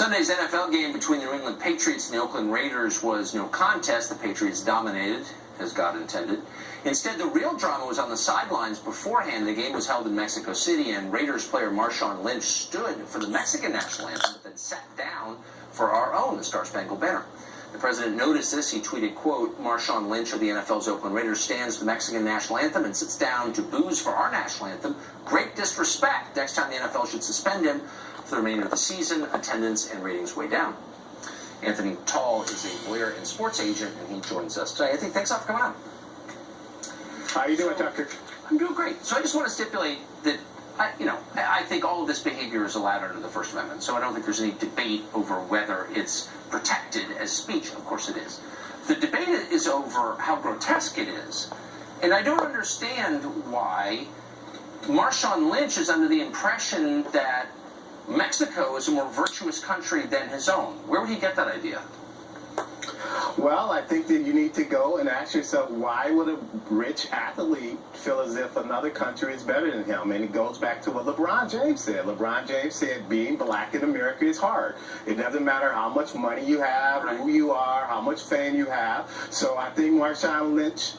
Sunday's NFL game between the New England Patriots and the Oakland Raiders was no contest. The Patriots dominated, as God intended. Instead, the real drama was on the sidelines beforehand. The game was held in Mexico City, and Raiders player Marshawn Lynch stood for the Mexican national anthem, but then sat down for our own, the Star-Spangled Banner. The president noticed this. He tweeted, quote, Marshawn Lynch of the NFL's Oakland Raiders stands for the Mexican national anthem and sits down to booze for our national anthem. Great disrespect. Next time the NFL should suspend him for the remainder of the season. Attendance and ratings way down. Anthony Tall is a lawyer and sports agent, and he joins us today. Anthony, thanks a lot for coming on. How you doing, Tucker? I'm doing great. So I just want to stipulate that, I think all of this behavior is allowed under the First Amendment. So I don't think there's any debate over whether it's protected as speech. Of course it is. The debate is over how grotesque it is. And I don't understand why Marshawn Lynch is under the impression that Mexico is a more virtuous country than his own. Where would he get that idea? Well, I think that you need to go and ask yourself, why would a rich athlete feel as if another country is better than him? And it goes back to what LeBron James said. LeBron James said being black in America is hard. It doesn't matter how much money you have, who you are, how much fame you have. So I think Marshawn Lynch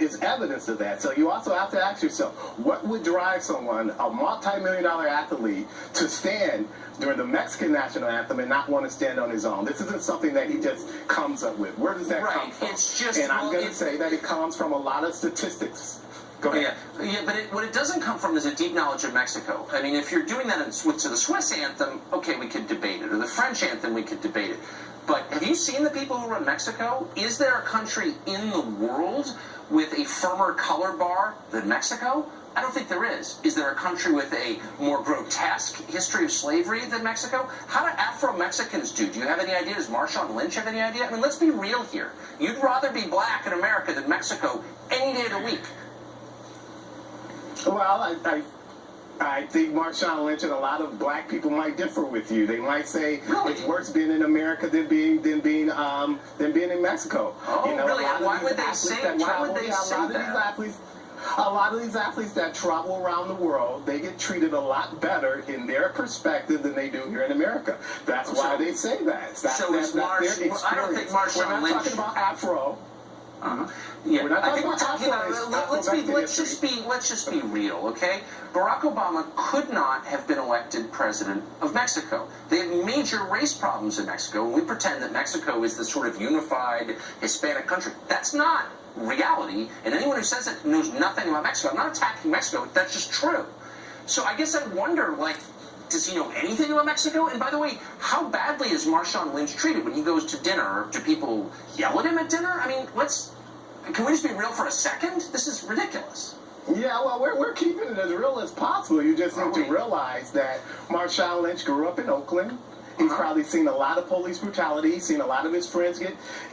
is evidence of that. So you also have to ask yourself, what would drive someone, a multi-million-dollar athlete, to stand during the Mexican national anthem and not want to stand on his own? This isn't something that he just comes up with. Where does that come from? It's just, and I'm going to say that it comes from a lot of statistics. Go ahead. Yeah, but what it doesn't come from is a deep knowledge of Mexico. I mean, if you're doing that to the Swiss anthem, okay, we could debate it. Or the French anthem, we could debate it. But have you seen the people who run Mexico? Is there a country in the world with a firmer color bar than Mexico? I don't think there is. Is there a country with a more grotesque history of slavery than Mexico? How do Afro-Mexicans do? Do you have any idea? Does Marshawn Lynch have any idea? I mean, let's be real here. You'd rather be black in America than Mexico any day of the week. Well, I think Marshawn Lynch and a lot of black people might differ with you. They might say it's worse being in America than being in Mexico. Oh, really? Why would they say that? A lot of these athletes that travel around the world, they get treated a lot better in their perspective than they do here in America. That's why they say that. That's their experience. I don't think Marshawn Lynch. We're not talking about Afro. Yeah, I think we're talking about. Let's just be real, okay? Barack Obama could not have been elected president of Mexico. They have major race problems in Mexico, and we pretend that Mexico is this sort of unified Hispanic country. That's not reality, and anyone who says it knows nothing about Mexico. I'm not attacking Mexico. That's just true. So I guess I wonder, does he know anything about Mexico? And by the way, how badly is Marshawn Lynch treated when he goes to dinner? Do people yell at him at dinner? I mean, can we just be real for a second? This is ridiculous. Yeah, well, we're keeping it as real as possible. You just need to realize that Marshawn Lynch grew up in Oakland. He's probably seen a lot of police brutality. He's seen a lot of his friends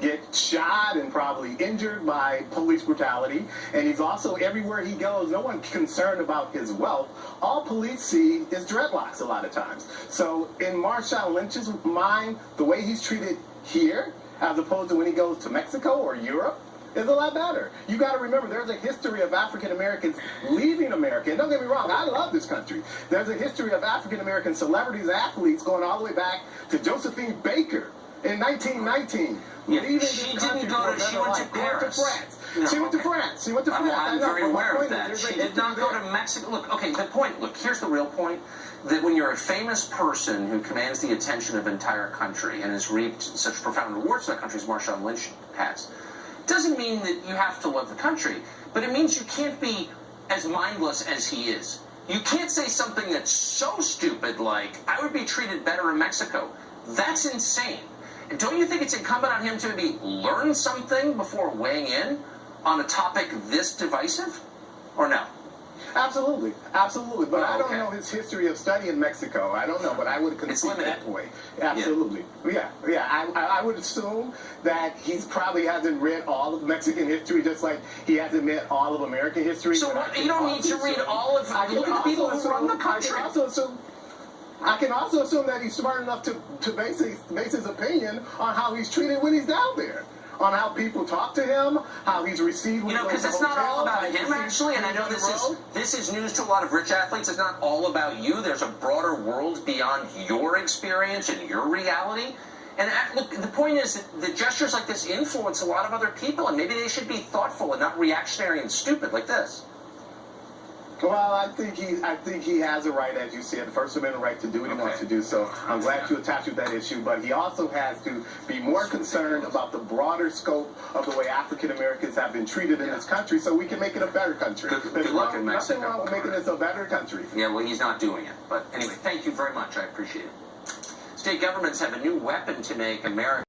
get shot and probably injured by police brutality. And he's also, everywhere he goes, no one's concerned about his wealth. All police see is dreadlocks a lot of times. So in Marshawn Lynch's mind, the way he's treated here, as opposed to when he goes to Mexico or Europe, is a lot better. You got to remember, there's a history of African Americans leaving America. And don't get me wrong, I love this country. There's a history of African American celebrities, athletes, going all the way back to Josephine Baker in 1919. Leaving this country for a better life. Going to France. No, she went to France. She went to France. I'm very aware of that. She did not go to Mexico. Look, here's the real point. That when you're a famous person who commands the attention of an entire country and has reaped such profound rewards for that country as Marshawn Lynch has, doesn't mean that you have to love the country, but it means you can't be as mindless as he is. You can't say something that's so stupid like, I would be treated better in Mexico. That's insane. And don't you think it's incumbent on him to maybe learn something before weighing in on a topic this divisive? Or no? Absolutely, absolutely. But I don't know his history of studying Mexico. I don't know, but I would concede that way. Absolutely. Yeah. I would assume that he probably hasn't read all of Mexican history, just like he hasn't read all of American history. So you don't need to read all of it. Look at the people who run the country. I can also assume that he's smart enough to base his opinion on how he's treated when he's down there. on how people talk to him, how he's received. You know, because it's not all about him, actually, and I know this is news to a lot of rich athletes. It's not all about you. There's a broader world beyond your experience and your reality. And look, the point is that gestures like this influence a lot of other people, and maybe they should be thoughtful and not reactionary and stupid like this. Well, I think he has a right, as you said, the First Amendment right to do what he wants to do. So I'm glad you attached with that issue. But he also has to be more concerned about the broader scope of the way African Americans have been treated in this country, so we can make it a better country. Good luck in Mexico. Nothing wrong with making this a better country. Yeah, well, he's not doing it. But anyway, thank you very much. I appreciate it. State governments have a new weapon to make America